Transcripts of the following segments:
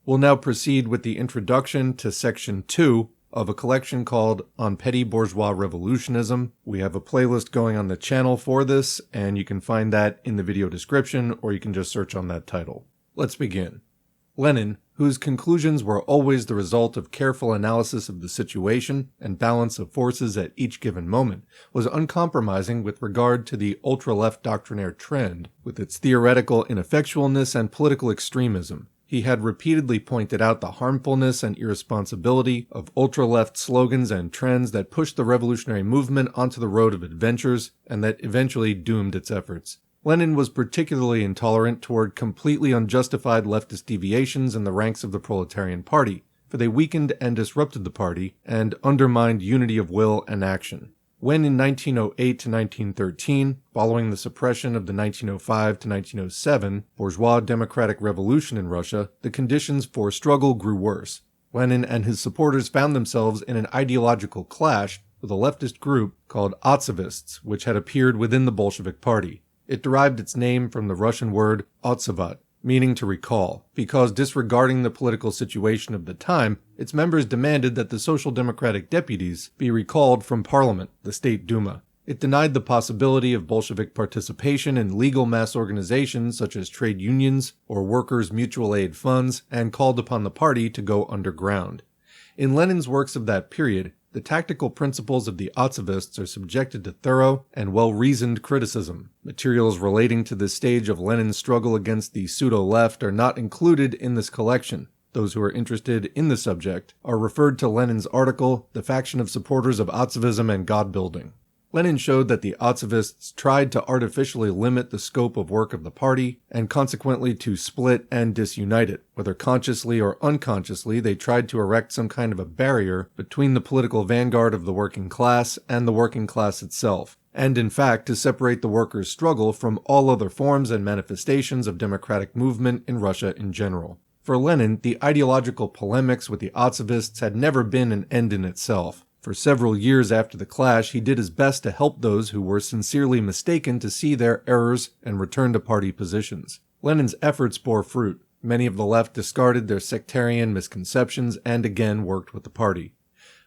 We'll now proceed with the introduction to Section 2 of a collection called On Petty-Bourgeois Revolutionism. We have a playlist going on the channel for this, and you can find that in the video description, or you can just search on that title. Let's begin. Lenin, whose conclusions were always the result of careful analysis of the situation and balance of forces at each given moment, was uncompromising with regard to the ultra-left doctrinaire trend, with its theoretical ineffectualness and political extremism. He had repeatedly pointed out the harmfulness and irresponsibility of ultra-left slogans and trends that pushed the revolutionary movement onto the road of adventures and that eventually doomed its efforts. Lenin was particularly intolerant toward completely unjustified leftist deviations in the ranks of the proletarian party, for they weakened and disrupted the party and undermined unity of will and action. When in 1908 to 1913, following the suppression of the 1905 to 1907 bourgeois democratic revolution in Russia, the conditions for struggle grew worse. Lenin and his supporters found themselves in an ideological clash with a leftist group called Otsevists, which had appeared within the Bolshevik Party. It derived its name from the Russian word otsevat, meaning to recall, because disregarding the political situation of the time, its members demanded that the Social Democratic deputies be recalled from Parliament, the State Duma. It denied the possibility of Bolshevik participation in legal mass organizations such as trade unions or workers' mutual aid funds, and called upon the party to go underground. In Lenin's works of that period, the tactical principles of the Otsevists are subjected to thorough and well-reasoned criticism. Materials relating to this stage of Lenin's struggle against the pseudo-left are not included in this collection. Those who are interested in the subject are referred to Lenin's article, The Faction of Supporters of Otsevism and God-Building. Lenin showed that the Otsevists tried to artificially limit the scope of work of the party, and consequently to split and disunite it. Whether consciously or unconsciously, they tried to erect some kind of a barrier between the political vanguard of the working class and the working class itself, and in fact to separate the workers' struggle from all other forms and manifestations of democratic movement in Russia in general. For Lenin, the ideological polemics with the Otsevists had never been an end in itself. For several years after the clash, he did his best to help those who were sincerely mistaken to see their errors and return to party positions. Lenin's efforts bore fruit. Many of the left discarded their sectarian misconceptions and again worked with the party.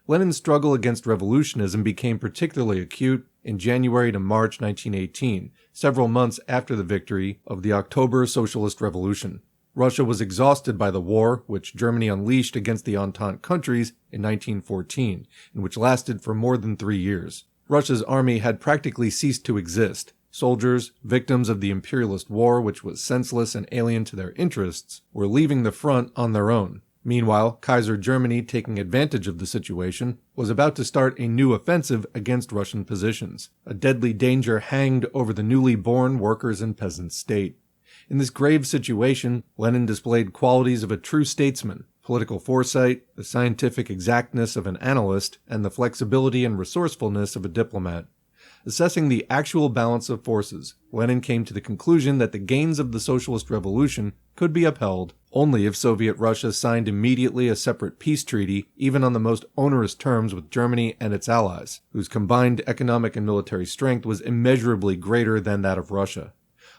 Lenin's struggle against revolutionism became particularly acute in January to March 1918, several months after the victory of the October Socialist Revolution. Russia was exhausted by the war which Germany unleashed against the Entente countries in 1914, and which lasted for more than 3 years. Russia's army had practically ceased to exist. Soldiers, victims of the imperialist war which was senseless and alien to their interests, were leaving the front on their own. Meanwhile, Kaiser Germany, taking advantage of the situation, was about to start a new offensive against Russian positions. A deadly danger hanged over the newly born workers' and peasants' state. In this grave situation, Lenin displayed qualities of a true statesman: political foresight, the scientific exactness of an analyst, and the flexibility and resourcefulness of a diplomat. Assessing the actual balance of forces, Lenin came to the conclusion that the gains of the socialist revolution could be upheld only if Soviet Russia signed immediately a separate peace treaty, even on the most onerous terms, with Germany and its allies, whose combined economic and military strength was immeasurably greater than that of Russia.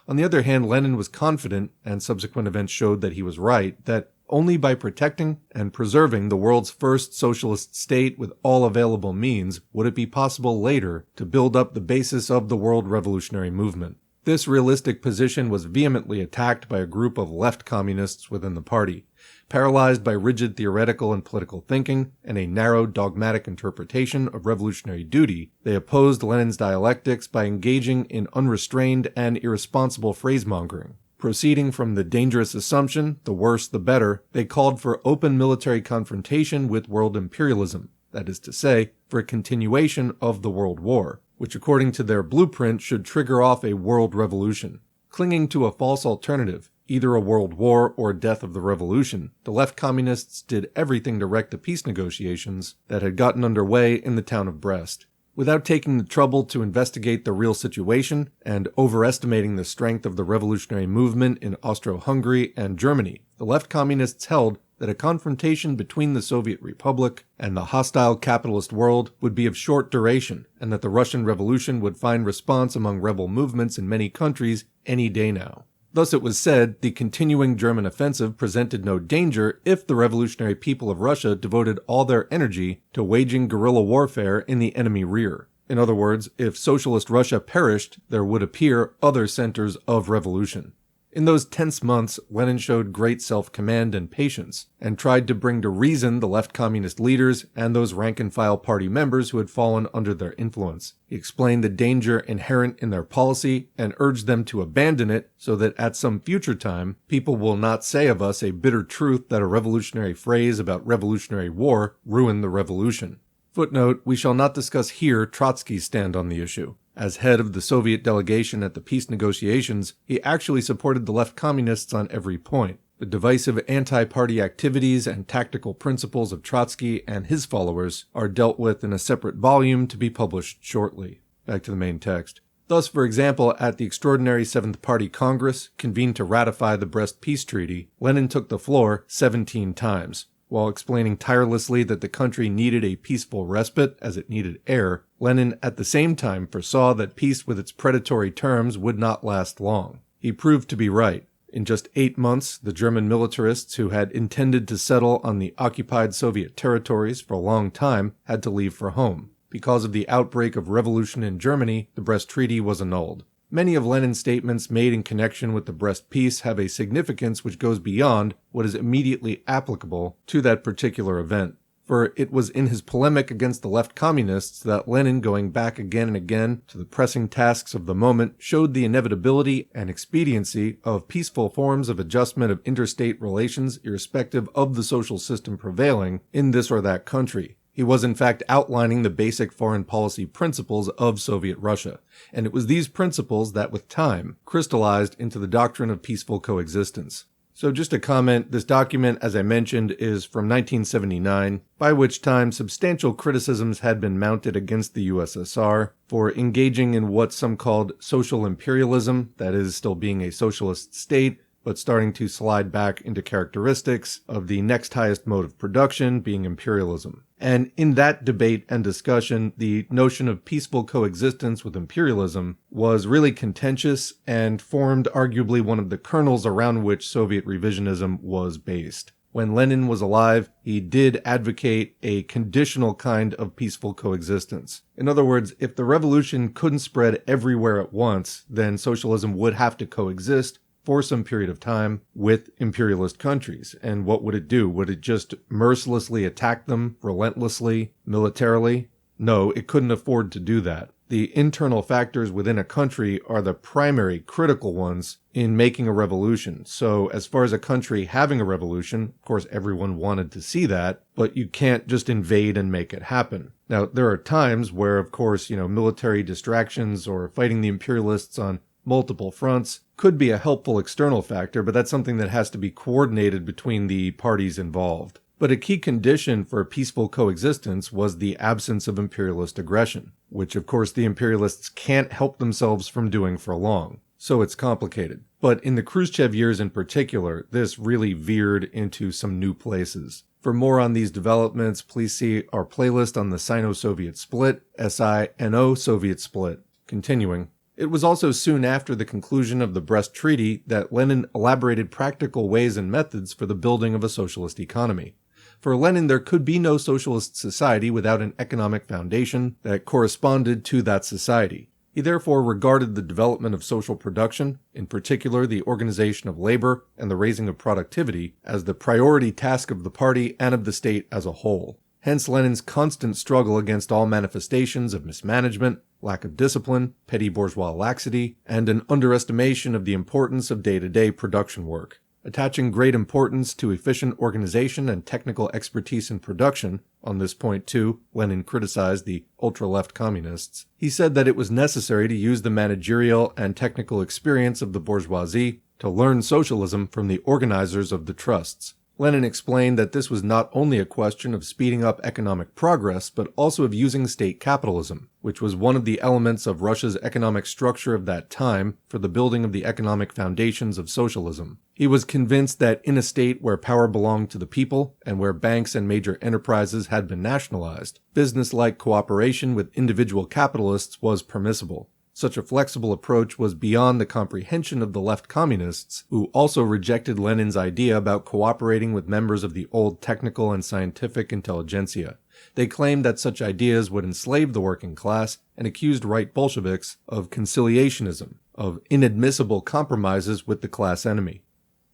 On the other hand, Lenin was confident, and subsequent events showed that he was right, that only by protecting and preserving the world's first socialist state with all available means would it be possible later to build up the basis of the world revolutionary movement. This realistic position was vehemently attacked by a group of left communists within the party. Paralyzed by rigid theoretical and political thinking and a narrow dogmatic interpretation of revolutionary duty, they opposed Lenin's dialectics by engaging in unrestrained and irresponsible phrasemongering. Proceeding from the dangerous assumption, the worse the better, they called for open military confrontation with world imperialism, that is to say, for a continuation of the World War, which according to their blueprint should trigger off a world revolution. Clinging to a false alternative, either a world war or death of the revolution, the left communists did everything to wreck the peace negotiations that had gotten underway in the town of Brest. Without taking the trouble to investigate the real situation and overestimating the strength of the revolutionary movement in Austro-Hungary and Germany, the left communists held that a confrontation between the Soviet Republic and the hostile capitalist world would be of short duration, and that the Russian Revolution would find response among rebel movements in many countries any day now. Thus it was said, the continuing German offensive presented no danger if the revolutionary people of Russia devoted all their energy to waging guerrilla warfare in the enemy rear. In other words, if socialist Russia perished, there would appear other centers of revolution. In those tense months, Lenin showed great self-command and patience, and tried to bring to reason the left communist leaders and those rank-and-file party members who had fallen under their influence. He explained the danger inherent in their policy and urged them to abandon it so that at some future time, people will not say of us a bitter truth that a revolutionary phrase about revolutionary war ruined the revolution. Footnote, we shall not discuss here Trotsky's stand on the issue. As head of the Soviet delegation at the peace negotiations, he actually supported the left communists on every point. The divisive anti-party activities and tactical principles of Trotsky and his followers are dealt with in a separate volume to be published shortly. Back to the main text. Thus, for example, at the extraordinary Seventh Party Congress, convened to ratify the Brest Peace Treaty, Lenin took the floor 17 times. While explaining tirelessly that the country needed a peaceful respite as it needed air, Lenin at the same time foresaw that peace with its predatory terms would not last long. He proved to be right. In just 8 months, the German militarists who had intended to settle on the occupied Soviet territories for a long time had to leave for home. Because of the outbreak of revolution in Germany, the Brest Treaty was annulled. Many of Lenin's statements made in connection with the Brest Peace have a significance which goes beyond what is immediately applicable to that particular event. For it was in his polemic against the left communists that Lenin, going back again and again to the pressing tasks of the moment, showed the inevitability and expediency of peaceful forms of adjustment of interstate relations irrespective of the social system prevailing in this or that country. He was in fact outlining the basic foreign policy principles of Soviet Russia, and it was these principles that with time crystallized into the doctrine of peaceful coexistence. So just a comment, this document, as I mentioned, is from 1979, by which time substantial criticisms had been mounted against the USSR for engaging in what some called social imperialism, that is, still being a socialist state, but starting to slide back into characteristics of the next highest mode of production being imperialism. And in that debate and discussion, the notion of peaceful coexistence with imperialism was really contentious and formed arguably one of the kernels around which Soviet revisionism was based. When Lenin was alive, he did advocate a conditional kind of peaceful coexistence. In other words, if the revolution couldn't spread everywhere at once, then socialism would have to coexist for some period of time with imperialist countries. And what would it do? Would it just mercilessly attack them relentlessly, militarily? No, it couldn't afford to do that. The internal factors within a country are the primary critical ones in making a revolution. So as far as a country having a revolution, of course everyone wanted to see that, but you can't just invade and make it happen. Now, there are times where, of course, military distractions or fighting the imperialists on multiple fronts could be a helpful external factor, but that's something that has to be coordinated between the parties involved. But a key condition for peaceful coexistence was the absence of imperialist aggression, which of course the imperialists can't help themselves from doing for long. So it's complicated. But in the Khrushchev years in particular, this really veered into some new places. For more on these developments, please see our playlist on the Sino-Soviet split, Sino-Soviet split. Continuing. It was also soon after the conclusion of the Brest Treaty that Lenin elaborated practical ways and methods for the building of a socialist economy. For Lenin, there could be no socialist society without an economic foundation that corresponded to that society. He therefore regarded the development of social production, in particular the organization of labor and the raising of productivity, as the priority task of the party and of the state as a whole. Hence Lenin's constant struggle against all manifestations of mismanagement, lack of discipline, petty bourgeois laxity, and an underestimation of the importance of day-to-day production work. Attaching great importance to efficient organization and technical expertise in production, on this point too, Lenin criticized the ultra-left communists. He said that it was necessary to use the managerial and technical experience of the bourgeoisie to learn socialism from the organizers of the trusts. Lenin explained that this was not only a question of speeding up economic progress, but also of using state capitalism, which was one of the elements of Russia's economic structure of that time for the building of the economic foundations of socialism. He was convinced that in a state where power belonged to the people and where banks and major enterprises had been nationalized, business-like cooperation with individual capitalists was permissible. Such a flexible approach was beyond the comprehension of the left communists, who also rejected Lenin's idea about cooperating with members of the old technical and scientific intelligentsia. They claimed that such ideas would enslave the working class and accused right Bolsheviks of conciliationism, of inadmissible compromises with the class enemy.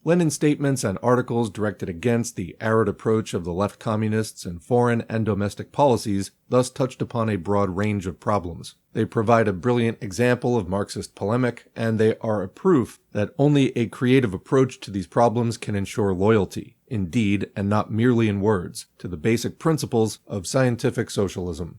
Lenin's statements and articles directed against the arid approach of the left communists in foreign and domestic policies thus touched upon a broad range of problems. They provide a brilliant example of Marxist polemic, and they are a proof that only a creative approach to these problems can ensure loyalty, in deed and not merely in words, to the basic principles of scientific socialism.